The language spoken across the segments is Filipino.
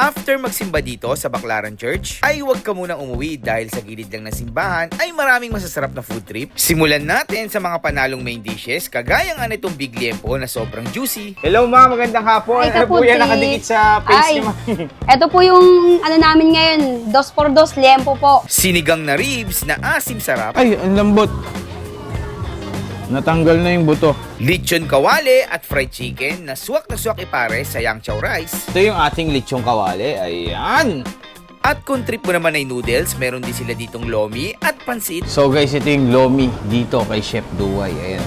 After magsimba dito sa Baclaran Church, ay huwag ka munang umuwi dahil sa gilid lang ng simbahan ay maraming masasarap na food trip. Simulan natin sa mga panalong main dishes, kagaya nga nitong Big Liempo na sobrang juicy. Hello ma'am, magandang hapon. Ay, Ano po yan kaputi. nakadikit sa face Ay, niyo ma'am? Ito po yung ano namin ngayon, 2x2 liempo po. Sinigang na ribs na asim sarap, Ay, ang lambot. Natanggal na yung buto. lechon kawale at fried chicken na suwak ipare sa yang chow rice. Ito yung ating lechong kawali. Ayan. At kung trip mo naman ay noodles, meron din sila ditong lomi at pansit. So guys, ito yung lomi dito kay Chef Duway. Ayan.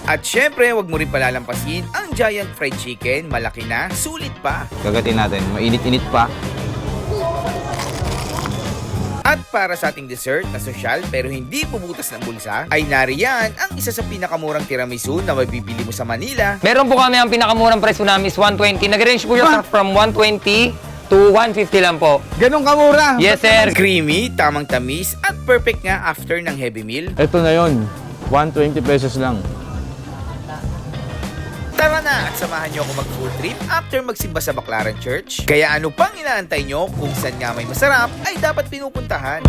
At syempre, wag mo rin palalampasin ang giant fried chicken, malaki na, sulit pa. Kagatin natin. Mainit-init pa. At para sa ating dessert na sosyal pero hindi pubutas ng bulsa, ay nariyan ang isa sa pinakamurang tiramisu na mabibili mo sa Manila. Meron po kami ang pinakamurang presyo namin is 120. Nag-range po siya from 120 to 150 lang po. Ganun kamura. Yes, sir. Creamy, tamang tamis at perfect nga after ng heavy meal. Ito na yon. 120 pesos lang. Tara na at samahan nyo ako mag-food trip after magsimba sa Baclaran Church. Kaya ano pang inaantay nyo, kung saan nga may masarap ay dapat pinupuntahan.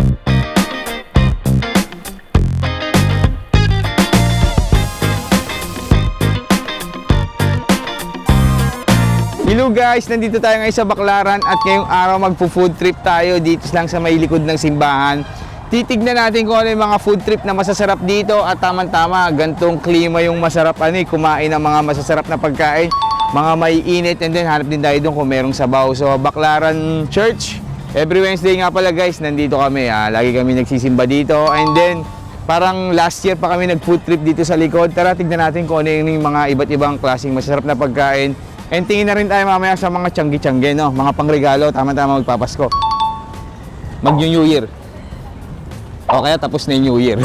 Hello guys, nandito tayo ngayon sa Baclaran at ngayong araw magpo-food trip tayo dito lang sa may likod ng simbahan. Titignan natin kung ano yung mga food trip na masasarap dito at tamang-tama, gantong klima yung masarap kumain ng mga masasarap na pagkain, mga may init, and then hanap din tayo doon kung merong sabaw. So Baclaran Church, every Wednesday nga pala guys, nandito kami. Lagi kami nagsisimba dito, and then parang last year pa kami nag-food trip dito sa likod. Tara, tignan natin kung ano yung mga iba't ibang klaseng masasarap na pagkain. And tingin na rin tayo mamaya sa mga tiyanggi-tiyanggi, no? Mga pangregalo, tama-tama magpapasko. Mag-New Year. O kaya tapos na yung New Year.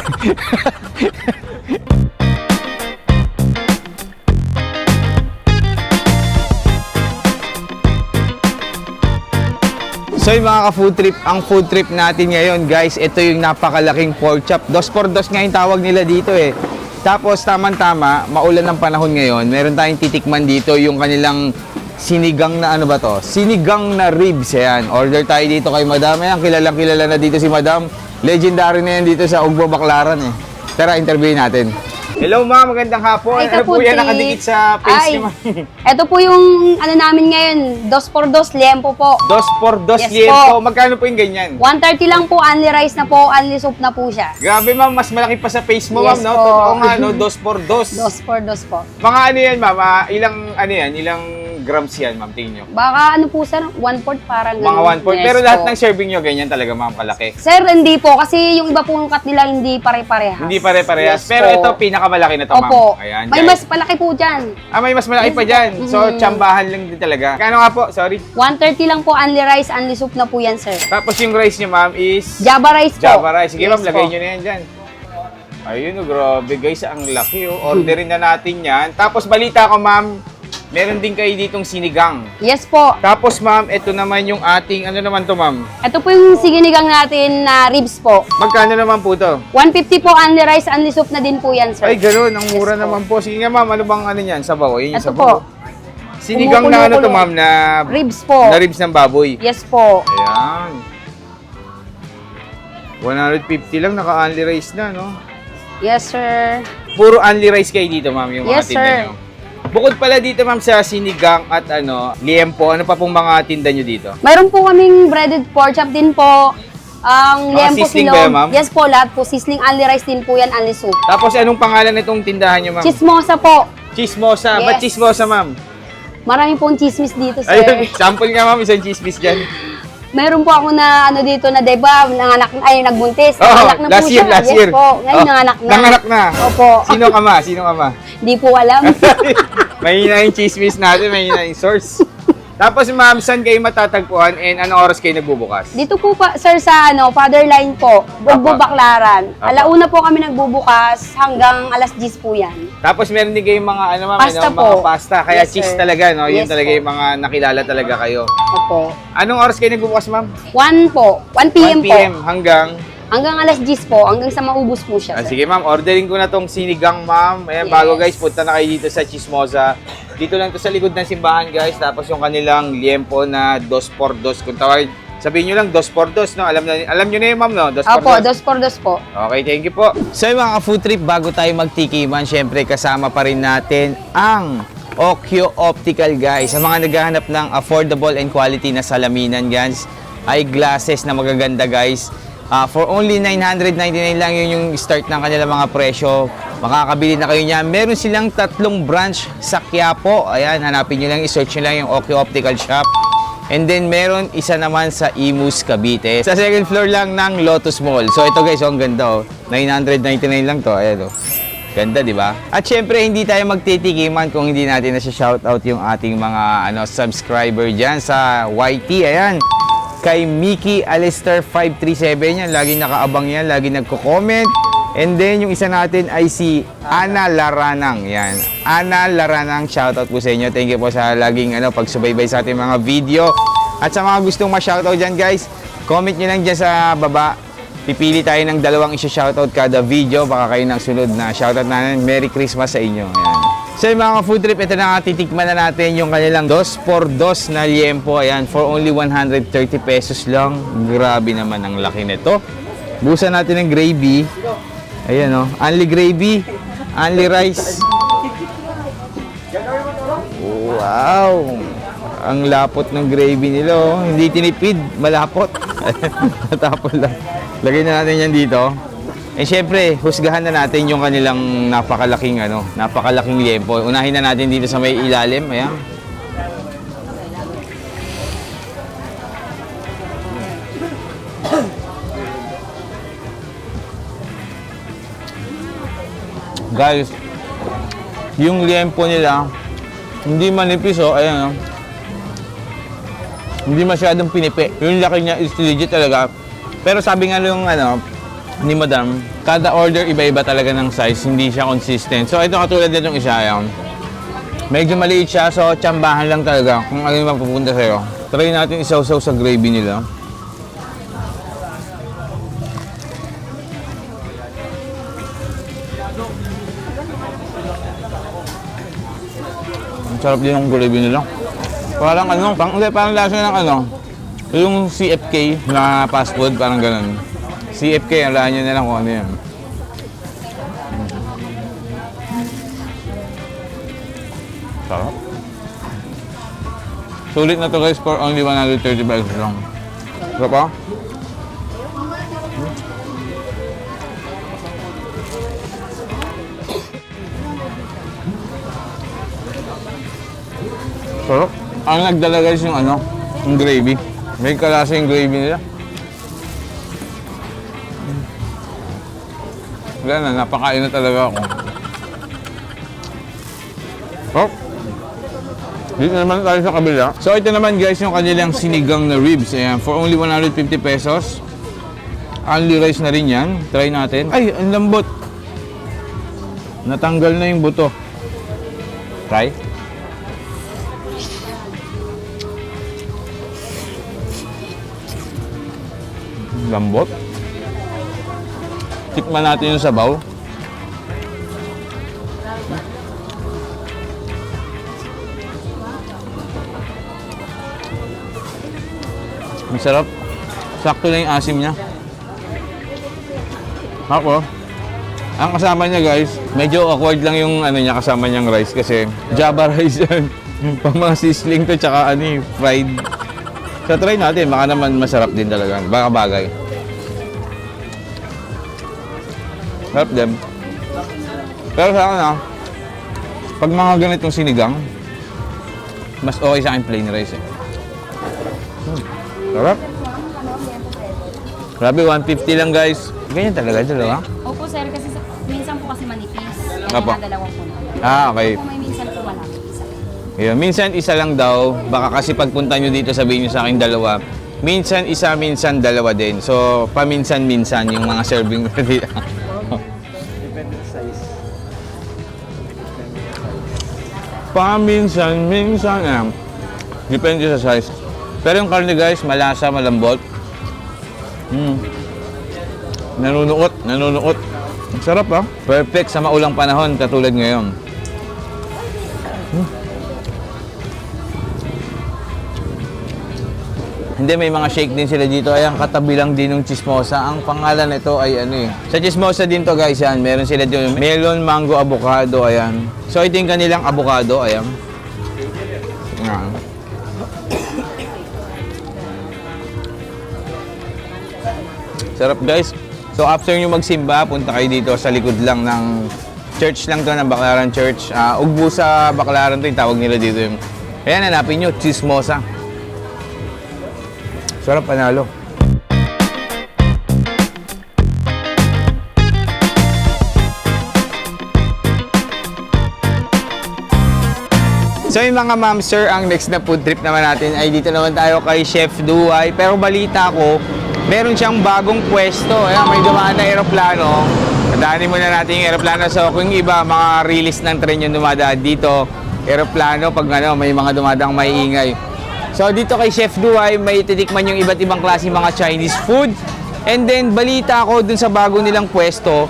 So yung mga ka-food trip, ang food trip natin ngayon guys, ito yung napakalaking pork chop. 2x2 nga yung tawag nila dito eh. Tapos tamang-tama, maulan ng panahon ngayon, meron tayong titikman dito yung kanilang sinigang na ano ba to? Sinigang na ribs, yan. Order tayo dito kay Madam. Ayan, kilalang kilala na dito si Madam. Legendary na yan dito sa Ugbo, Baclaran eh. Tara, interviewin natin. Hello ma'am, magandang hapon. Ay, Ano po kaputi. yan nakadikit sa face Ay, niyo ma'am? Ito po yung ano namin ngayon, 2x2 liempo po. 2x2 Yes liempo. po. Magkano po yung ganyan? 130 lang po, only rice na po, only soup na po siya. Grabe ma'am, mas malaki pa sa face mo Yes ma'am, no? po. Totoo nga, no? 2x2. 2x2 po. Mga ano yan ma'am, ilang grams yan ma'am, tingin nyo? Baka ano po sir, 1/4 parang Mga ganun. 1/4. Yes Pero lahat po. ng serving nyo, ganyan talaga ma'am, kalaki. Sir, hindi po. Kasi yung iba pong cut nila hindi pare-parehas. Hindi pare-parehas. Yes pero po. ito, pinakamalaki na to ma'am. Opo. Ayan, May guys. mas palaki po dyan. May mas malaki Yes pa po. dyan. So, tsambahan lang din talaga. Kano nga po? Sorry. 130 lang po, only rice, only soup na po yan, sir. Tapos yung rice nyo ma'am is... Java rice po. Java rice. Sige ma'am, Yes lagay po. nyo na yan dyan. Ayun, grabe guys, ang laki oh. Orderin na natin yan. Tapos balita ko ma'am, meron din kayo ditong sinigang. Yes po. Tapos ma'am, ito naman yung ating, ano naman to ma'am? Ito po yung siginigang natin na ribs po. Magkano naman po to? 150 po, only rice, only soup na din po yan, sir. Ay, ganoon. Ang mura Yes po. naman po. Sige nga ma'am, ano bang ano yan? Sabaw. Ayun yung Ito sabaw. po. Sinigang na ano to Kumukulo-kulo. ma'am, na Ribs po. na ribs ng baboy. Yes po. Ayan. 150 lang, naka-only rice na, no? Yes, sir. Puro only rice kayo dito, ma'am, yung mga Yes, tinda sir. nyo. Bukod pala dito, ma'am, sa sinigang at liempo, ano pa pong mga tinda nyo dito? Mayroon po kaming breaded pork chop din po. Ang Mga liempo sizzling silog. ba yan, ma'am? Yes po, lahat po. Sizzling, only rice din po yan, only soup. Tapos, anong pangalan nitong tindahan nyo, ma'am? Chismosa po. Chismosa. Yes. Ba't chismosa, ma'am? Marami pong chismis dito, sir. Ayun, sample nga, ma'am, isang chismis dyan. Meron po ako na ano dito na, diba, nagbuntis. Oo, Nanganak na last po year, siya. last yes year. po. Ngayon, Oh, nanganak na. nanganak na. Opo. Sino ka ma? Sino ka ma? Di po alam. Mahina yung chismis natin, mahina yung source. Tapos ma'am, saan kayo matatagpuan and anong oras kayo nagbubukas? Dito po pa, sir, sa Fatherline po, Ugbo, Apa. Baclaran. Apa. Alauna po kami nagbubukas hanggang alas 10 po yan. Tapos meron din kayong mga ano ma'am, Pasta mga po. pasta. Kaya Yes, cheese sir. talaga, no? Yun Yes talaga po. yung mga nakilala talaga kayo. Opo. Anong oras kayo nagbubukas ma'am? 1 po. 1 p.m. 1 po. p.m. hanggang... Hanggang alas 10 po. Hanggang sa maubos po siya, sir. Sige ma'am, ordering ko na tong sinigang ma'am. Ayan, Yes. bago guys, punta na kayo dito sa Chismosa. Dito lang to sa likod ng simbahan, guys. Tapos yung kanilang liempo na 2x2 kung tawag. Sabihin nyo lang 2x2, no? Alam nyo na yun, ma'am, no? 2x2. Opo, 2x2 po. Okay, thank you po. So yung mga food trip, bago tayo magtikiman, syempre kasama pa rin natin ang Okyo Optical, guys. Sa mga naghahanap ng affordable and quality na salaminan, guys, ay glasses na magaganda, guys. For only 999 lang yun yung start ng kanilang mga presyo. Makakabili na kayo niyan. Meron silang 3 branch sa Quiapo. Ayan, hanapin nyo lang, i-search nyo lang yung Okyo Optical Shop. And then, meron isa naman sa Imus, Cavite. Sa second floor lang ng Lotus Mall. So, ito guys, ang ganda, oh. 999 lang to. Ayan, oh. Ganda, di ba? At syempre, hindi tayo magtitikiman kung hindi natin na-shoutout yung ating mga subscriber dyan sa YT. Ayan. Kay Mickey Alistair 537 yan. Laging nakaabang yan. Laging nagko-comment. And then, yung isa natin ay si Ana Laranang. Yan. Ana Laranang, shoutout po sa inyo. Thank you po sa laging pagsubaybay sa ating mga video. At sa mga gustong ma-shoutout dyan, guys, comment nyo lang dyan sa baba. Pipili tayo ng 2 isa-shoutout kada video. Baka kayo ng sunod na shoutout natin. Merry Christmas sa inyo. Yan. So yung mga food trip, ito na nga, titikman na natin yung kanilang 2x2 na liempo. Ayan, for only 130 pesos lang. Grabe naman ang laki nito. Busan natin ng gravy. Ayan, oh. Only gravy, only rice. Wow! Ang lapot ng gravy nila, oh. Hindi tinipid, malapot. Natapon lang. Lagay na natin yan dito. Eh syempre, husgahan na natin yung kanilang napakalaking liempo. Unahin na natin dito sa may ilalim, ayan. Guys, yung liempo nila hindi manipis, oh, ayan, oh. Hindi masyadong pinipi. Yung laki niya is legit talaga. Pero sabi nga yung ni Madam, kada order iba-iba talaga ng size, hindi siya consistent. So ito katulad nitong isa yan. Medyo maliit siya, so tsambahan lang talaga kung ano yung mapupunta sa'yo. Try natin isaw-saw sa gravy nila. Ang sarap din ng gravy nila. Parang parang lasa ng yung CFK na fast food, parang ganun. CFK, alaan nyo na lang kung ano yan. Sarap. Sulit na to guys for only 130 pesos lang. Sarap, ah? Sarap. Ang nagdala guys yung gravy. May kalasa yung gravy nila. Wala na, napakain na talaga ako. Oh. Dito naman tayo sa kabila. So ito naman guys yung kanilang sinigang na ribs. Ayan, for only 150 pesos. Only rice na rin yan. Try natin. Ay, ang lambot. Natanggal na yung buto. Try. Lambot. Tikman natin yung sabaw. Ang sarap. Sakto na yung asim niya. Ako. Ang kasama niya guys, medyo awkward lang yung niya kasama niyang rice kasi Java rice yan. Pang mga sizzling to tsaka fried. So try natin, baka naman masarap din talaga. Baka bagay. Sarap din. Pero sa akin pag mga ganitong sinigang, mas okay sa akin plain rice eh. Sarap. Grabe, 150 lang guys. Ganyan talaga, dalawa? Opo sir, kasi minsan po kasi manipis. Kaya Apo. dalawang po. Okay. Kung may minsan po wala. Isa. Yun, minsan isa lang daw. Baka kasi pagpunta nyo dito sabihin nyo sa akin dalawa. Minsan isa, minsan dalawa din. So, paminsan-minsan yung mga serving dito. Paminsan-minsan. Depende sa size. Pero yung karne guys, malasa, malambot. Nanunuot. Ang sarap Perfect sa maulang panahon katulad ngayon. Hindi, may mga shake din sila dito. Ayan, katabi lang din ng chismosa. Ang pangalan nito ay ano eh. Sa chismosa din to guys, yan. Meron sila dito. Melon, mango, avocado, ayan. So, ito yung kanilang avocado, ayan. Ayan. Sarap guys. So, after nyo magsimba, punta kayo dito sa likod lang ng church lang to, ng Baclaran Church. Ugbo sa Baclaran to, yung tawag nila dito. Ayan, hanapin nyo, chismosa. Sarap, panalo. So yung mga ma'am, sir, ang next na food trip naman natin ay dito naman tayo kay Chef Duay. Pero balita ko, meron siyang bagong pwesto. Ayan, may dumaan na aeroplano. Nadaanin muna natin yung aeroplano. So kung iba, mga release ng tren yung dumadaan dito. Aeroplano, pag ano, may mga dumadang may ingay. So dito kay Chef Duay, may titikman yung iba't ibang klase mga Chinese food. And then balita ko dun sa bago nilang pwesto,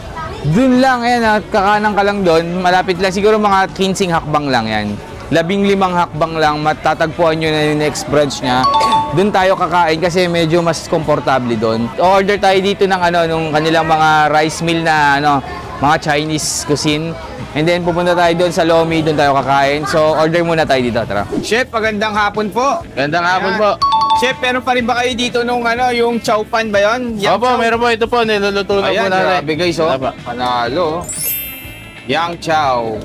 dun lang, ayan, kakanan ka lang dun. Malapit lang, siguro mga 15 hakbang lang yan. 15 hakbang lang, matatagpuan nyo na yung next branch niya. Doon tayo kakain kasi medyo mas komportable doon. Order tayo dito ng ano, nung kanilang mga rice meal na ano, mga Chinese cuisine. And then pupunta tayo doon sa Lomi, doon tayo kakain. So order muna tayo dito, tara. Chef, magandang hapon po. Gandang hapon po. Chef, meron pa rin ba kayo dito nung ano, yung chow pan ba yun? Yang Opo, chow? meron po. Ito po, niluluto na po Ayan, natin. grabe guys, oh. Tama. Panalo. Yang chow.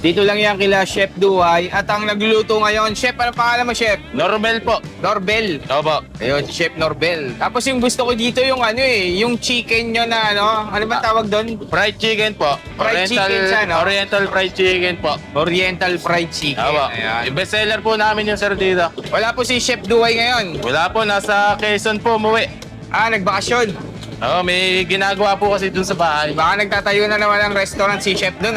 Dito lang yan kila Chef Duay. At ang nagluluto ngayon, Chef, ano pangalan mo, Chef? Normal po. Norbel. Opo. Ayun, si Chef Norbel. Tapos yung gusto ko dito yung ano eh, yung chicken nyo na ano ba tawag doon? Fried chicken po. Fried chicken siya, no? Oriental fried chicken po. Oriental fried chicken. Opo. Ayan. Yung best seller po namin yung sir dito. Wala po si Chef Duay ngayon. Wala po, nasa Quezon po umuwi. Nagbakasyon. Oo, may ginagawa po kasi dun sa bahay. Baka nagtatayo na naman ng restaurant si Chef doon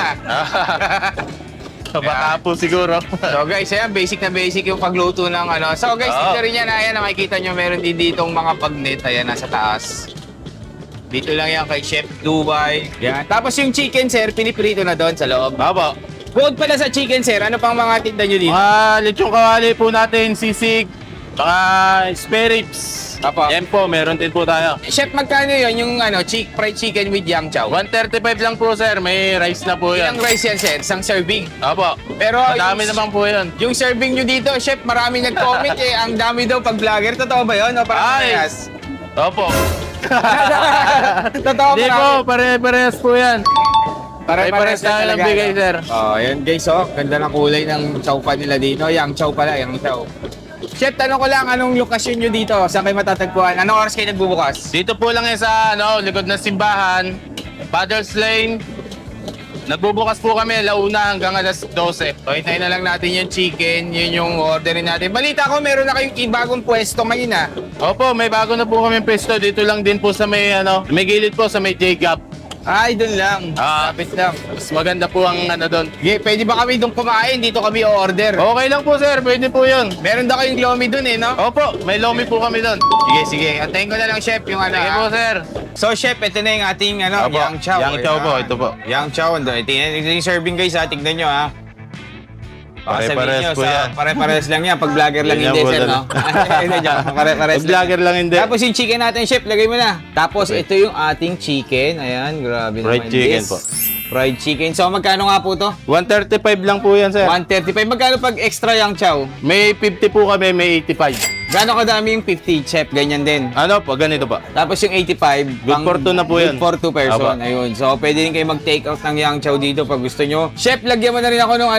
Baka po siguro. So guys, ayan, basic na basic yung pagluto ng ano. So guys, dito rin yan, ayan, nakikita nyo, meron din ditong mga pagnet, ayan, nasa taas. Dito lang yan kay Chef Dubai. Yan. Tapos yung chicken, sir, piniprito na doon sa loob. Opo. Bukod pala sa chicken, sir, ano pang mga tinda nyo dito? Mga lechong kawali po natin, sisig, mga spare ribs. Apo. Yan po, meron din po tayo. Chef, magkano yun yung ano, fried chicken with yang chow? 135 lang po sir, may rice na po yan. Ilang rice yan, sir? Isang serving. Opo. Pero Madami yung- naman po yan. Yung serving nyo dito, chef, maraming nag-comment eh. Ang dami daw pag vlogger. Totoo ba yun? O parang Ay! parehas? Opo. Totoo Hindi po, marami. pare-parehas po yan. Pare-parehas tayo talaga, ng bigay, no? sir. Oh, yan guys, oh. Ganda ng kulay ng chow pa nila dito. Yang chow pala, yang chow. Chef, tanong ko lang, anong lokasyon nyo dito? Saan kayo matatagpuan? Anong oras kayo nagbubukas? Dito po lang yan sa likod ng simbahan, Father's Lane. Nagbubukas po kami launa hanggang alas 12. So, hintayin na lang natin yung chicken. Yun yung orderin natin. Balita ko, meron na kayong bagong pwesto ngayon, ha? Opo, may bago na po kami pesto. Dito lang din po sa may may gilid po sa may J-Gap. Ay, dun lang. Lapit lang. Mas maganda po ang doon. Okay, pwede ba kami doon kumain? Dito kami o-order. Okay lang po sir, pwede po yun. Meron daw kayong lomi dun eh, no? Opo, may lomi po kami doon. Sige, sige. Antayin ko na lang, chef, yung ano. Sige po sir. So, chef, ito na yung ating Opo, yang chow. yang chow po, ito po. Yang chow. Ito yung serving guys, ha. Tignan nyo, ha. Baka sabihin Pare-pares nyo, po sa yan. pare-pares lang yan. Pag vlogger lang Yan hindi, po sir, talaga. no? Hindi, dyan. Pare-pares lang. Vlogger lang hindi. Tapos yung chicken natin, chef, lagay mo na. Tapos ito yung ating chicken. Ayan, grabe Fried naman chicken this. po. Fried chicken. So, magkano nga po to? 135 lang po yan sir. 135. Magkano pag extra yang chow? May 50 po kami, may 85. Gano'ng kadami yung 50, chef? Ganyan din. Ano po, ganito pa. Tapos yung 85, Good for two na po yan. Good for 2 person. Aba. Ayun. So, pwede rin kayo mag-take out ng yang chow dito pag gusto nyo. Chef, lagyan mo na rin ako ng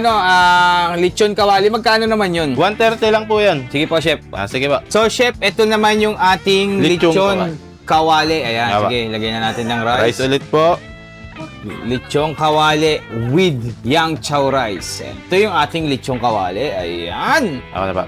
lechon kawali. Magkano naman yun? 130 lang po yan. Sige po, chef. Sige pa. So, chef, ito naman yung ating Lechon lechon kawali. Ayan, Aba. sige, lagyan na natin ng Rice rice. ulit po. Lechong kawali with yang chow rice. Ito yung ating lechong kawali. Ayan. Ako na pa.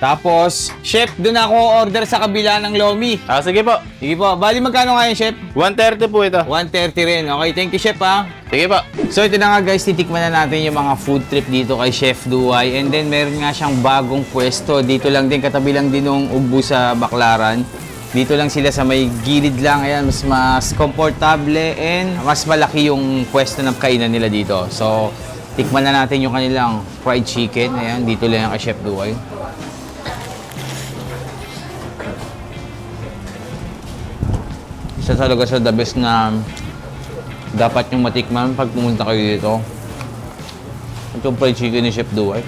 Tapos, chef, doon ako order sa kabila ng lomi. Sige po. Sige po. Bali, magkano nga yun, chef? 130 po ito. 130 rin. Okay, thank you, chef, ha. Sige po. So, ito na nga, guys. Titikman na natin yung mga food trip dito kay Chef Duay. And then, meron nga siyang bagong pwesto. Dito lang din, katabi lang din ng ugbo sa Baclaran. Dito lang sila sa may gilid lang. Ayan, mas komportable and mas malaki yung pwesto ng kainan nila dito. So, tikman na natin yung kanilang fried chicken. Ayan, dito lang yan kay Chef Duay. Isa talaga sa the best na dapat yung matikman pag pumunta kayo dito. Itong fried chicken ni Chef Duay.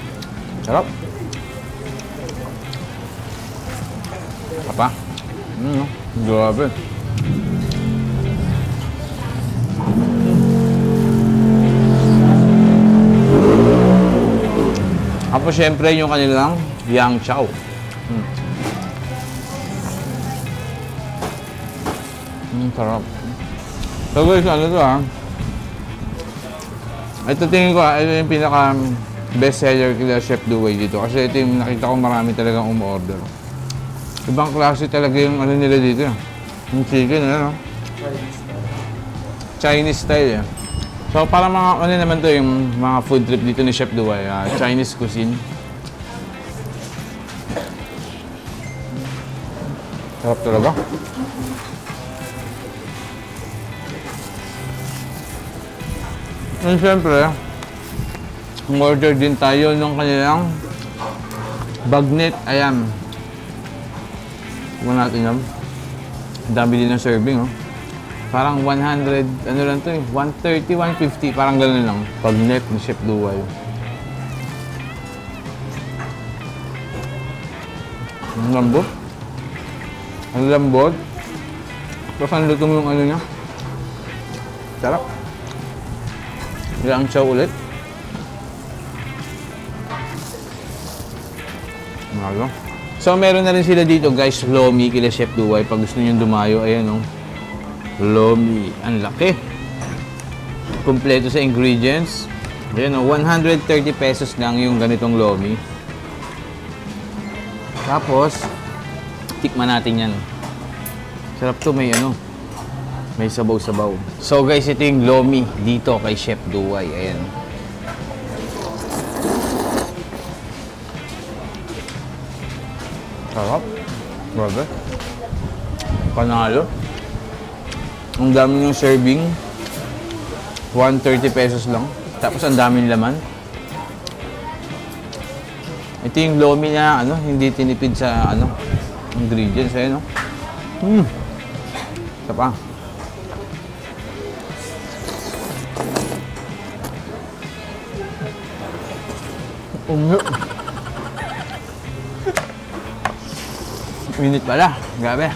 Sarap. Apa? Grabe. Tapos syempre yung kanilang yang chow. Sarap. So guys, ano to ha? Ito tingin ko ito yung pinaka best seller kila Chef Duay dito. Kasi ito yung nakita ko marami talagang umorder. Ibang klase talaga yung ano nila dito. Yung chicken, ano? Chinese style, eh. So, para mga, ano naman to yung mga food trip dito ni Chef Duay, Chinese cuisine. Sarap talaga. And syempre, order din tayo ng kanilang bagnet. Ayan. Tignan natin yan. Ang dami din ng serving, oh. Parang 100, ano lang to eh, 130, 150, parang gano'n lang. Bagnet ni Chef Duay. Ang lambot. Ang lambot. Tapos ang luto mo yung ano niya. Sarap. Ilang chow ulit. Malo. So meron na rin sila dito guys, lomi kila Chef Duay. Pag gusto niyo dumayo, ayan oh. Lomi, ang laki. Kumpleto sa ingredients. Ayan oh, 130 pesos lang yung ganitong lomi. Tapos, tikman natin yan. Sarap to, may ano, may sabaw-sabaw. So guys, ito yung lomi dito kay Chef Duay. Ayan. Sarap. Grabe. Panalo. Ang dami yung serving. 130 pesos lang. Tapos ang daming laman. Ito yung lomi na ano, hindi tinipid sa ano, ingredients. Ayan, no? Ito pa. Minute pala. Grabe.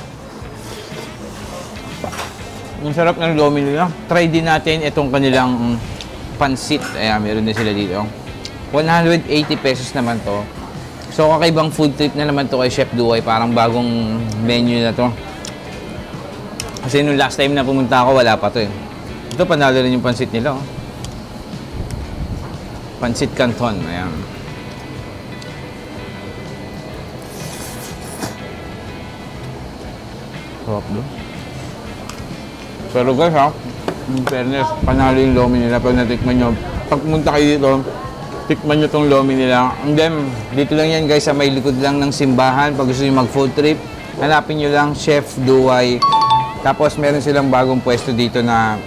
Ang sarap ng lomi nila. Try din natin itong kanilang pansit. Ayan, meron din sila dito. 180 pesos naman to. So, kakaibang food trip na naman to kay Chef Duay. Parang bagong menu na to. Kasi nung last time na pumunta ako, wala pa to eh. Ito, panalo rin yung pansit nila. Oh. Pansit Canton. Ayan. Sarap doon. Pero guys ha, in fairness, panalo yung lomi nila pag natikman nyo. Pag pumunta kayo dito, tikman nyo tong lomi nila. And then, dito lang yan guys sa may likod lang ng simbahan. Pag gusto nyo mag food trip, hanapin nyo lang Chef Duay. Tapos meron silang bagong pwesto dito na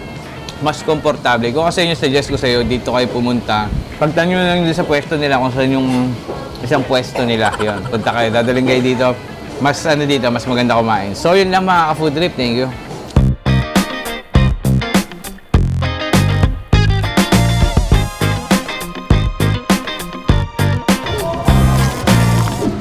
mas komportable. Kung kasi yung suggest ko sa'yo, dito kayo pumunta. Pagtanyo na lang din sa pwesto nila kung saan yung isang pwesto nila. Yun, punta kayo, dadaling kayo dito. Mas ano dito, mas maganda kumain. So yun lang mga ka-food trip. Thank you.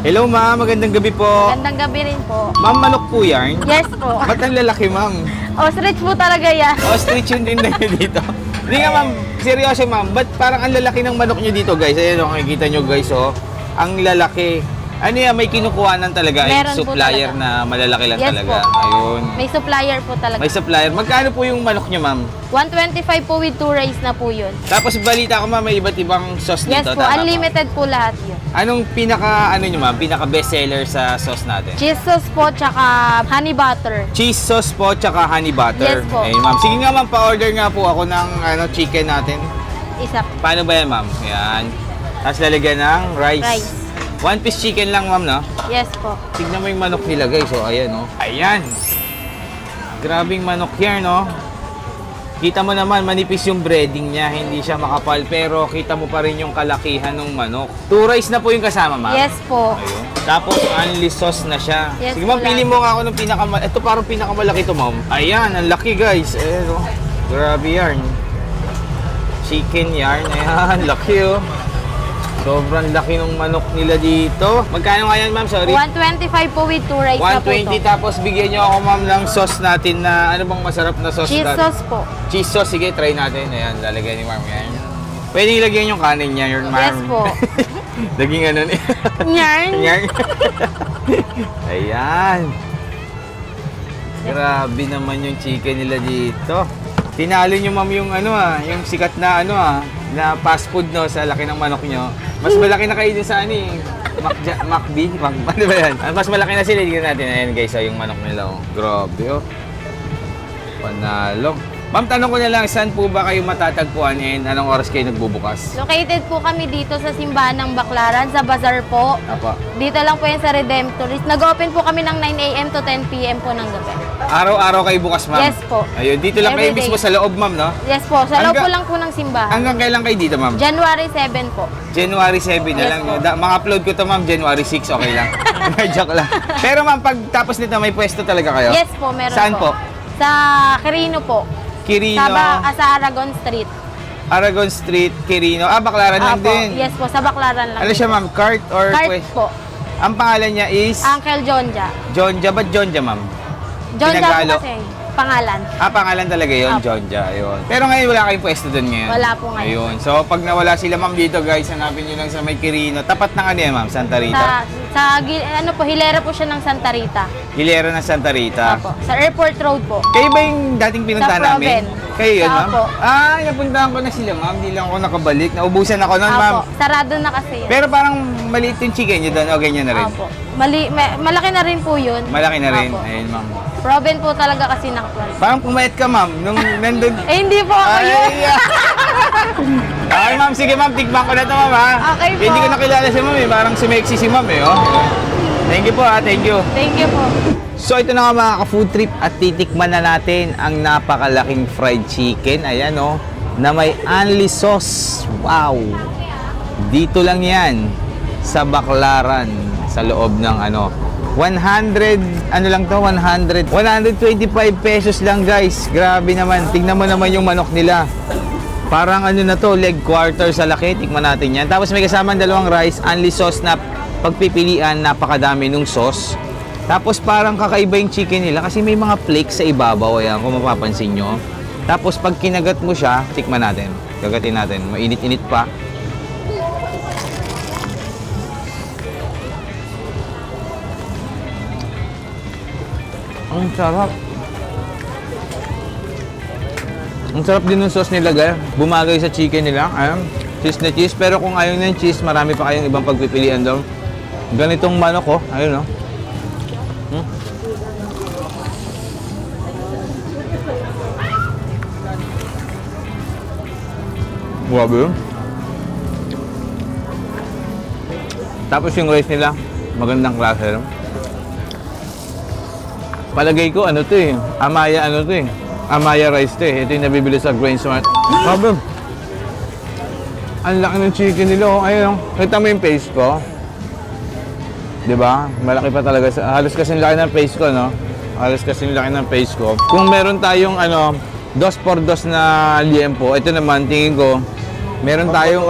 Hello ma'am, magandang gabi po. Gandang gabi rin po. Ma'am, manok po yan? Yes po. Ba't ang lalaki ma'am? Ostrich po talaga yan. Ostrich yun din na yun dito. Hindi nga ma'am, seryoso ma'am, ba't parang ang lalaki ng manok nyo dito guys? Ayan o, makikita nyo guys o, ang lalaki. Ano yan, may kinukuhanan talaga? Meron po supplier talaga. na malalaki lang Yes talaga. po. Ayun. May supplier po talaga. May supplier. Magkano po yung manok nyo ma'am? 125 po with 2 rice na po yun. Tapos balita ko ma'am, may iba't ibang sauce Yes dito. po, tama ba? unlimited po lahat yun. Anong pinaka, ano nyo ma'am, pinaka best seller sa sauce natin? Cheese sauce po, tsaka honey butter. Cheese sauce po, tsaka honey butter. Yes po. Ayun ma'am. Sige nga ma'am, pa-order nga po ako ng chicken natin. Isa. Paano ba yan ma'am? Yan. Tapos lalagyan ng rice. Rice. One piece chicken lang ma'am, no? Yes po. Tignan mo yung manok nila guys. So, ayan, no? Ayan. Grabing manok yan, no? Kita mo naman, manipis yung breading niya, hindi siya makapal, pero kita mo pa rin yung kalakihan ng manok. 2 rice na po yung kasama, ma'am? Yes po. Ayun. Tapos, only sauce na siya. Yes, Sige, ma'am, wala. pili mo nga ako ng pinakamalaki. Ito parang pinakamalaki to, ma'am. Ayan, ang laki, guys. Ayan, oh. Grabe yarn. Chicken yarn. Ayan, laki, oh. Sobrang laki ng manok nila dito. Magkano nga yan, ma'am? Sorry. 125 po with 2 rice na po 120, to. tapos bigyan nyo ako, ma'am, ng sauce natin na ano bang masarap na sauce Cheese natin? sauce po. Cheese sauce, sige, try natin. Ayan, lalagyan ni ma'am yan. Pwede ilagyan yung kanin niya, your ma'am. Yes po. Naging ano ni... Yarn. Yan. Ayan. Grabe naman yung chicken nila dito. Tinalo nyo, ma'am, yung ano yung sikat na na fast food, no, sa laki ng manok nyo. Mas malaki na kayo din sa ano eh. McD? Ano ba yan? Mas malaki na sila. Tignan natin. Ayan, guys, yung manok nila. Oh. Grabe, oh. Panalo. Ma'am, tanong ko na lang, saan po ba kayo matatagpuan and anong oras kayo nagbubukas? Located po kami dito sa Simbahan ng Baclaran, sa Bazaar po. Apa. Dito lang po yan sa Redemptorist. Nag-open po kami ng 9 a.m. to 10 p.m. po ng gabi. Araw-araw kayo bukas, ma'am? Yes po. Ayun, dito lang kayo Every mismo day. sa loob, ma'am, no? Yes po, sa loob Hangga- po lang po ng simbahan. Hanggang kailan kayo dito, ma'am? January 7 po. January 7 na Yes lang. po. Mga-upload ko to, ma'am, January 6, okay lang. Joke lang. Pero ma'am, pag tapos nito, may pwesto talaga kayo? Yes po, meron Saan po? Sa Quirino po. Quirino, Sa Aragon Street. Aragon Street, Quirino. Baclaran lang Apo. din. Yes po, sa Baclaran lang. Ano din siya, po. ma'am? Cart or Cart pwesto? po. Ang pangalan niya is Uncle Jonja. Jonja. Ba't Jonja, ma'am? Jonja Pinagalo. po kasi, pangalan. Pangalan talaga yun, Apo. Jonja. Ayun. Pero ngayon wala kayong pwesto doon ngayon? Wala po ngayon. Ayun. So, pag nawala sila, ma'am, dito, guys, hanapin nyo lang sa may Quirino. Tapat ng ano yan, ma'am? Santa Rita? Hilera po siya ng Santa Rita. Hilera ng Santa Rita. Apo. Sa Airport Road po. Kayo ba yung dating pinuntahan Sa namin? Proven. Kayo yun, Sa ma'am? Apo. Napuntahan ko na sila, ma'am. Hindi lang ako nakabalik. Naubusan ako noon, ma'am. Apo. Sarado na kasi yan. Pero parang maliit yung chicken nyo doon. O, ganyan na rin. Apo. Malaki na rin po yun. Malaki na rin. Apo. Ayun, ma'am. Proven po talaga kasi nakapal. Parang pumayat ka, ma'am. Nung nandun. Hindi po ako yun. Ay, ma'am. Sige, ma'am. Tikman ko na ito, ma'am, ha? Okay po. Hindi ko nakilala si ma'am, eh. Parang sumexy si ma'am, eh, oh. Thank you po, ha. Thank you. Thank you po. So ito na nga mga ka-food trip at titikman na natin ang napakalaking fried chicken. Ayan oh, na may only sauce. Wow! Dito lang yan sa Baclaran sa loob ng 125 pesos lang, guys. Grabe naman. Tingnan mo naman yung manok nila. Parang na to, leg quarter sa laki. Tikman natin yan. Tapos may kasama 2 rice, only sauce na pagpipilian, napakadami nung sauce. Tapos parang kakaiba yung chicken nila kasi may mga flakes sa ibabaw, ayan, kung mapapansin nyo. Tapos pag kinagat mo siya, tikman natin. Kagatin natin. Mainit-init pa. Ang sarap. Ang sarap din ng sauce nila, guys. Bumagay sa chicken nila. Ayan. Cheese na cheese. Pero kung ayaw ng cheese, marami pa kayong ibang pagpipilian doon. Ganitong manok, oh. Ayun, oh. Grabe yun. Tapos yung rice nila, magandang klase. No? Palagay ko, to eh. Amaya, to eh. Amaya rice to eh. Ito yung nabibili sa Grain Smart. Grabe. Ang laki ng chicken nila. Oh. Ayun, oh. Kita mo yung paste ko. Diba? Malaki pa talaga. Halos kasing laki ng paste ko, no? Halos kasing laki ng paste ko. Kung meron tayong 2x2 na liempo, ito naman, tingin ko, meron tayong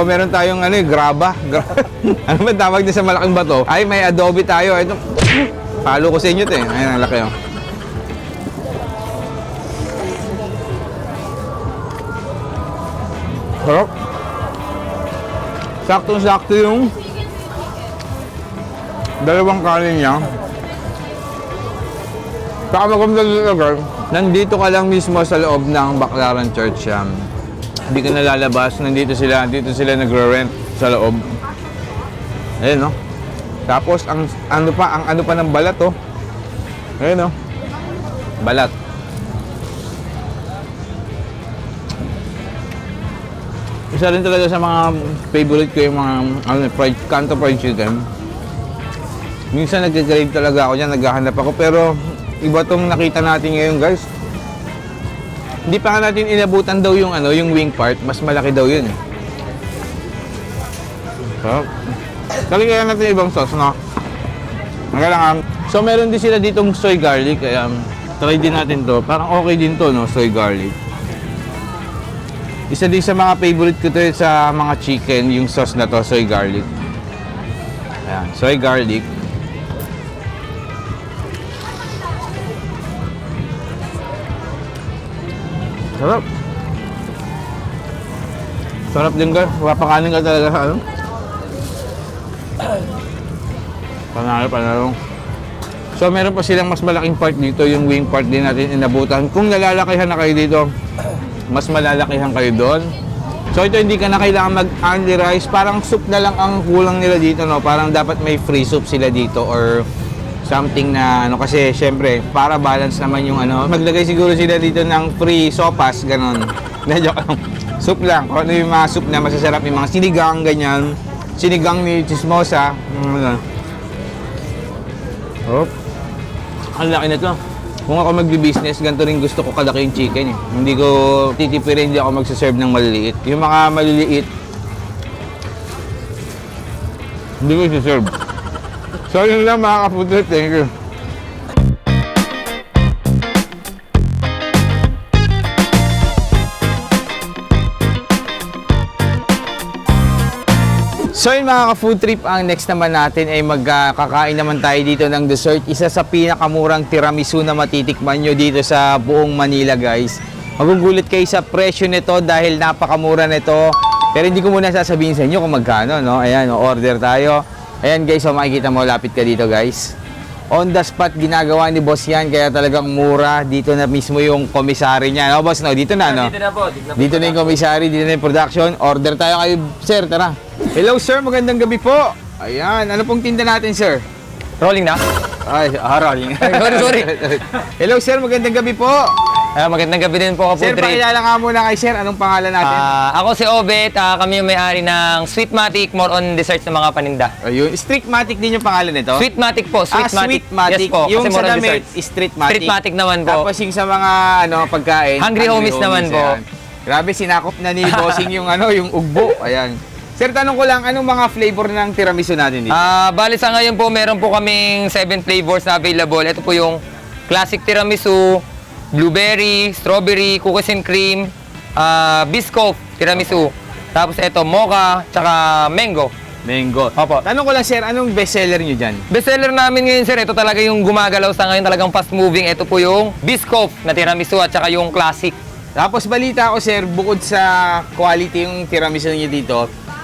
meron tayong graba. Ano ba tawag din sa malaking bato? Ay, may adobe tayo. Ito, palo ko sa inyo 'to eh. Ayun, ang laki oh. Sarap. Saktong-sakto yung dalawang kanin niya. Saka maganda dito, girl. Nandito ka lang mismo sa loob ng Baclaran Church. Hindi ka nalalabas. Dito sila nagre-rent sa loob. Ayun, no? Tapos, ang ano pa ng balat, oh. Ayun, no? Balat. Isa rin talaga sa mga favorite ko yung mga kanto fried chicken. Minsan nag-grade talaga ako dyan, naghahanap ako. Pero iba tong nakita natin ngayon, guys. Hindi pa nga natin inabutan daw yung yung wing part, mas malaki daw yun. So, kaya natin ibang sauce, no? Kailangan. So meron din sila ditong soy garlic, kaya try din natin to. Parang okay din to, no, soy garlic. Isa din sa mga favorite ko to sa mga chicken, yung sauce na to, soy garlic. Ayan, soy garlic. Sarap. Sarap din guys. Papakanin ka talaga sa ano. Panalo. So meron pa silang mas malaking part dito, yung wing part din natin inabutan. Kung nalalakihan na kayo dito, mas malalakihan kayo doon. So ito hindi ka na kailangan mag-only rice, parang soup na lang ang kulang nila dito, no? Parang dapat may free soup sila dito or something na kasi syempre para balance naman yung maglagay siguro sila dito ng free sopas, ganon. Medyo soup lang, kung ano yung mga soup na masasarap, yung mga sinigang, ganyan. Sinigang ni Chismosa. Oh. Ang laki na to. Kung ako magbi-business, ganito rin gusto ko kalaki yung chicken eh. Hindi ko titipirin, hindi ako magsaserve ng maliliit. Yung mga maliliit, hindi ko isaserve. So yun lang mga ka-food trip, thank you. So yun mga ka-food trip, ang next naman natin ay magkakain naman tayo dito ng dessert. Isa sa pinakamurang tiramisu na matitikman nyo dito sa buong Manila guys. Magugulat kayo sa presyo nito dahil napakamura nito. Pero hindi ko muna sasabihin sa inyo kung magkano, no? Ayan, order tayo. Ayan guys, so makikita mo, lapit ka dito guys. On the spot, ginagawa ni boss yan, kaya talagang mura. Dito na mismo yung komisary niya. No boss, no? Dito na, no? Dito na po. Dito na yung komisary, dito na yung production. Order tayo kayo, sir, tara. Hello sir, magandang gabi po. Ayan, ano pong tinda natin sir? Rolling na? Ay, rolling. Sorry. Hello sir, magandang gabi po. Magandang gabi din po, Sir, ka-food trip. pakilala nga muna kay sir, anong pangalan natin? Ako si Obet, kami yung may-ari ng Sweetmatic, more on desserts ng mga paninda. Ayun, Streetmatic din yung pangalan nito? Sweetmatic po, Sweetmatic. Sweetmatic. Yes po, Yung kasi sa more on damit, desserts. Streetmatic. Streetmatic naman po. Tapos yung sa mga pagkain. Hungry Homies naman po. Ayan. Grabe, sinakop na ni bossing yung yung ugbo. Ayan. Sir, tanong ko lang, anong mga flavor ng tiramisu natin dito? Bali sa ngayon po, meron po kaming 7 flavors na available. Ito po yung classic tiramisu, blueberry, strawberry, cookies and cream, biscoff, tiramisu. Tapos ito, mocha, tsaka mango. Mango. Opo. Tanong ko lang, sir, anong bestseller nyo dyan? Bestseller namin ngayon, sir, ito talaga yung gumagalaw sa ngayon, talagang fast moving. Ito po yung biscoff na tiramisu at tsaka yung classic. Tapos balita ko, sir, bukod sa quality yung tiramisu nyo dito,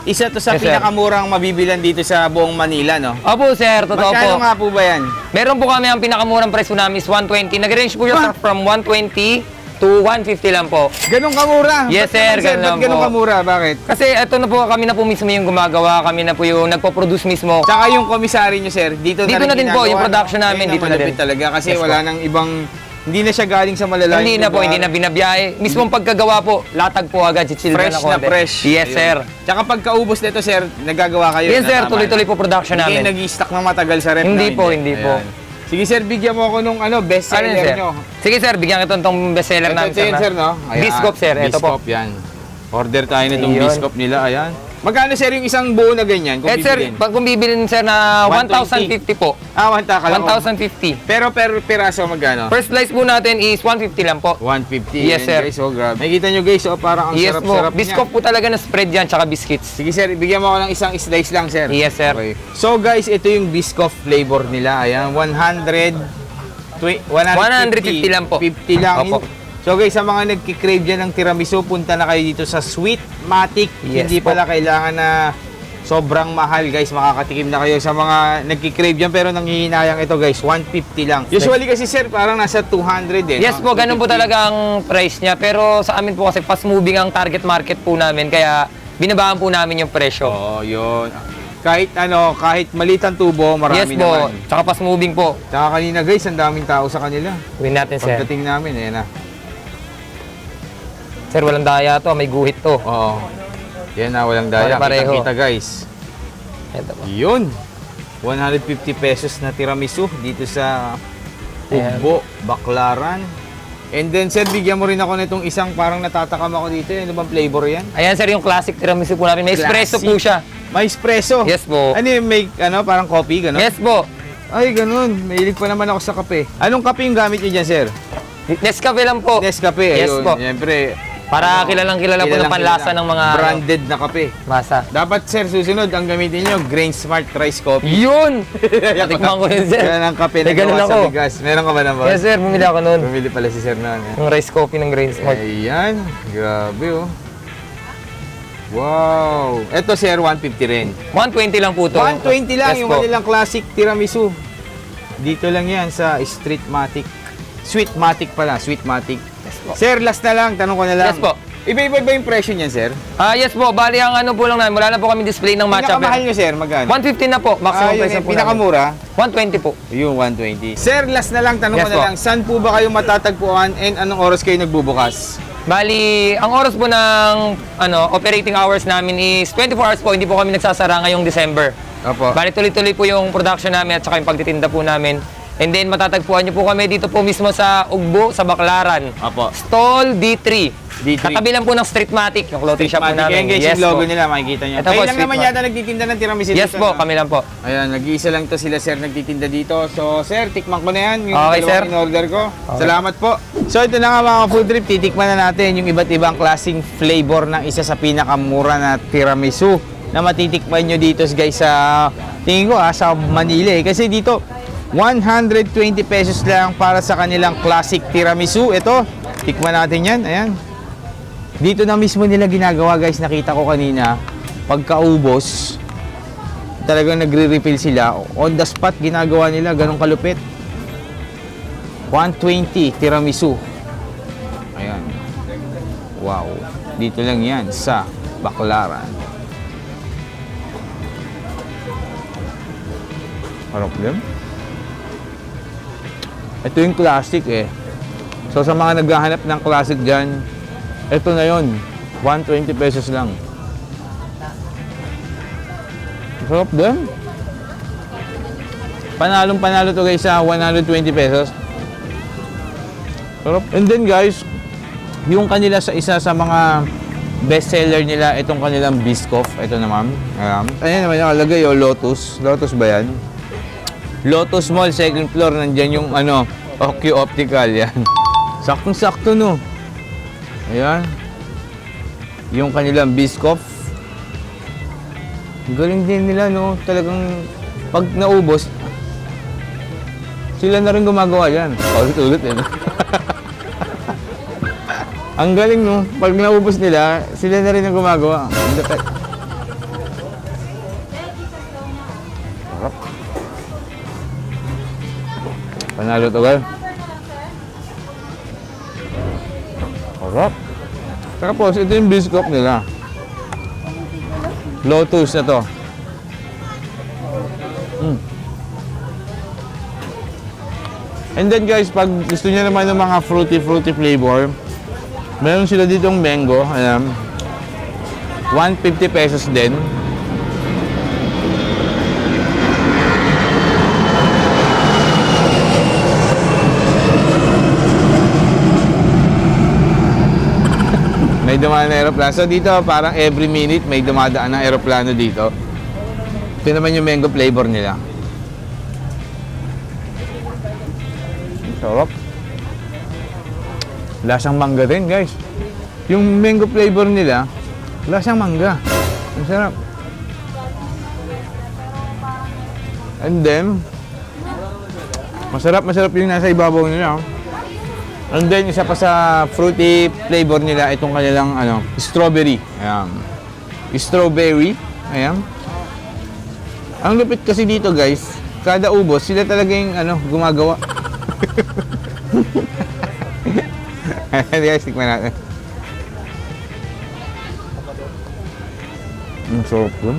isa to sa Yes, sir. pinakamurang mabibilan dito sa buong Manila, no? Opo, sir, totoo po. Magkano nga po ba yan? Meron po kami, ang pinakamurang price po namin is 120. Nag-range po siya from 120 to 150 lang po. Ganong kamura? Yes, Ba't sir, naman, ganun ba't lang ganong po. kamura? Bakit? Kasi ito na po, kami na po mismo yung gumagawa, kami na po yung nagpo-produce mismo. Tsaka yung komisary nyo, sir, dito Dito rin na din po, ginagawa, yung no? production namin, Ayun, dito na malapit din. talaga kasi Yes, po. wala nang ibang, hindi na siya galing sa malalayong Hindi na po, lugar. hindi na binabiyahe. Mismong pagkagawa po, latag po agad, chichil Fresh na na konti. fresh. Yes, Ayun. sir. Tsaka pagkaubos nito, sir, nagagawa kayo. Yes, na sir, tama, tuloy-tuloy no? po production Hindi namin. kayo nag-i-stock ng matagal sa rep Hindi na, po, hindi po. Sige, sir, bigyan mo ako nung best Ano yun, seller sir? nyo. Sige, sir, bigyan kita itong bestseller namin, Ito yun, sir, no? Ayan. Biscoff, sir. Ito po. Biscoff, yan. Order tayo nitong Ayun. biscoff nila, ayan. Magkano, sir, yung isang buo na ganyan? Kung Sir, bibilin? pag kung bibilin, sir, na 120. 1,050 po. 1,050. Pero per piraso magkano? First slice po natin is 150 lang po. 150. Yes, Yan, sir. Guys, oh, grabe. Nakikita nyo, guys, oh, parang ang Yes po. sarap-sarap Biscoff po talaga na spread yan, tsaka biscuits. Sige, sir, bigyan mo ako ng isang slice lang, sir. Yes, sir. Okay. So, guys, ito yung biscoff flavor nila. Ayan, 150 lang po. 50 lang. Opo. So, guys, sa mga nagkikrave dyan ng tiramisu, punta na kayo dito sa Sweetmatic. Yes Hindi po. pala kailangan na sobrang mahal, guys. Makakatikim na kayo sa mga nagkikrave dyan. Pero nanghihinayang ito, guys, 150 lang. Usually kasi, sir, parang nasa 200 eh. Yes no? po, ganun po 250. talaga ang price niya. Pero sa amin po kasi fast moving ang target market po namin. Kaya binabaan po namin yung presyo. Oo, yun. Kahit maliit ang tubo, marami Yes po, naman. tsaka fast moving po. Tsaka kanina, guys, ang daming tao sa kanila. Gawin natin, sir. Pagdating namin, ayan na. Sir, walang daya to, may guhit to. Oo. Yan na, walang daya. Pare-pareho. Kita, guys. Ito po. Yun. 150 pesos na tiramisu dito sa Ayan. Ugbo, Baclaran. And then, sir, bigyan mo rin ako nitong isang parang natatakam ako dito. Ano bang flavor yan? Ayan sir, yung classic tiramisu po namin. May espresso po Classic. siya. May espresso. Yes po. Ano yung may, parang coffee, gano'n? Yes po. Ay, ganun. Mahilig pa naman ako sa kape. Anong kape yung gamit niyo dyan, sir? Nescafe lang po. Nescafe. Yes Ayun. po. Siyempre, Para kilala po ng panlasa ng mga branded na kape. masa. Dapat, sir, susunod, ang gamitin nyo, Grain Smart Rice Coffee. Yun! Natikman ko yun, sir. Yan ang kape na Eh, ganun gawa sa ako. bigas. Meron ka ba naman? Yes, sir. Bumili ako nun. Bumili pala si sir noon. Yung rice coffee ng Grain Smart. Ayan. Grabe, oh. Wow. Ito, sir, 150 rin. 120 lang po to. 120 lang Yes yung po. kanilang classic tiramisu. Dito lang yan sa Streetmatic. Sweetmatic pala, Sweetmatic. po. Sir, last na lang, tanong ko na lang. Yes po. Iba-iba ba yung presyo niyan, sir? Yes po. Bali ang ano po lang namin. Wala na po kami display ng matcha. Pinakamahal nyo, sir, magkano? 150 na po. Maximum yun, price na yung po pinakamura, namin. 120 po. yung 120. Sir, last na lang, tanong Yes ko na po. lang, saan po ba kayo matatagpuan and anong oras kayo nagbubukas? Bali, ang oras po ng operating hours namin is 24 hours po. Hindi po kami nagsasara ngayong December. Opo. Bali, tuloy-tuloy po yung production namin at saka yung pagtitinda po namin. And then, matatagpuan nyo po kami dito po mismo sa Ugbo, sa Baclaran. Opo. Stall D3. D3. Katabi lang po ng Streetmatic, yung clothing shop po namin. Yan guys, yung logo po. nila, makikita nyo. Ito Kayo po, lang naman Streetmatic. yata nagtitinda ng tiramisu Yes dito, po, no? kami lang po. Ayan, nag-iisa lang to sila, sir, nagtitinda dito. So, sir, tikman ko na yan. Yung Okay, dalawang sir. in-order ko. Salamat po. So, ito na nga mga food trip. Titikman na natin yung iba't ibang klaseng flavor ng isa sa pinakamura na tiramisu na matitikman nyo dito, guys, sa tingin ko, sa Manila. Kasi dito, 120 pesos lang para sa kanilang classic tiramisu. Ito, tikman natin yan. Ayan. Dito na mismo nila ginagawa, guys. Nakita ko kanina, pagkaubos, talagang nagre-refill sila. On the spot, ginagawa nila. Ganong kalupit. 120 tiramisu. Ayan. Wow. Dito lang yan sa Baclaran. Harap din. Ito yung classic eh. So sa mga naghahanap ng classic dyan, ito na yon, 120 pesos lang. Sarap din. Panalong panalo to guys sa 120 pesos. Sarap. And then guys, yung kanila sa isa sa mga best seller nila, itong kanilang Biscoff. Ito naman. Ayan naman nakalagay, Lotus. Lotus ba yan? Lotus Mall, second floor. Nandyan yung Oki Optical. Yan. Saktong-sakto, no? Ayan. Yung kanilang Biscoff. Galing din nila, no? Talagang pag naubos, sila na rin gumagawa yan. Ulit-ulit, eh. Ang galing, no? Pag naubos nila, sila na rin ang gumagawa. Sarap. Panalo to, girl. Sarap. Tapos, ito yung Biscoff nila. Lotus na to. And then guys, pag gusto niyo naman ng mga fruity flavor, meron sila ditong mango. Ayan. 150 pesos din. May dumaan na aeroplano. So dito, parang every minute may dumadaan na aeroplano dito. Ito naman yung mango flavor nila. Sarap. Lasang mangga din, guys. Yung mango flavor nila, lasang mangga. Ang sarap. And then, masarap yung nasa ibabaw nila. And then, isa pa sa fruity flavor nila, itong kanilang strawberry. Ayan. Strawberry. Ayan. Ang lupit kasi dito, guys, kada ubos, sila talaga yung gumagawa. Ayan, guys, tikman natin. Ang sarap dun.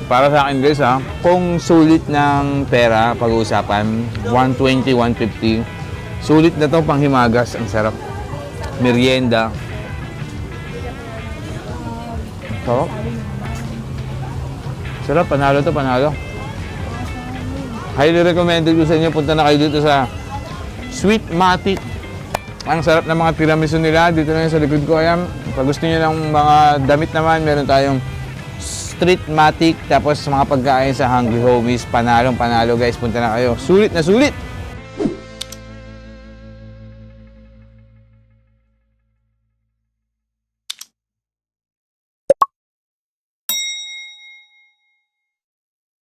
Para sa akin, guys, kung sulit ng pera, pag-uusapan, 120, 150, sulit na to panghimagas. Ang sarap. Merienda. Sarap. Sarap. Panalo to, panalo. Highly recommended ko sa inyo. Punta na kayo dito sa Sweetmatic Ang sarap ng mga tiramisu nila. Dito na yun sa likod ko. Ayan, pag gusto nyo ng mga damit naman, meron tayong Street Matic. Tapos sa mga pagkain sa Hungry Homies, panalo guys. Punta na kayo. Sulit na sulit!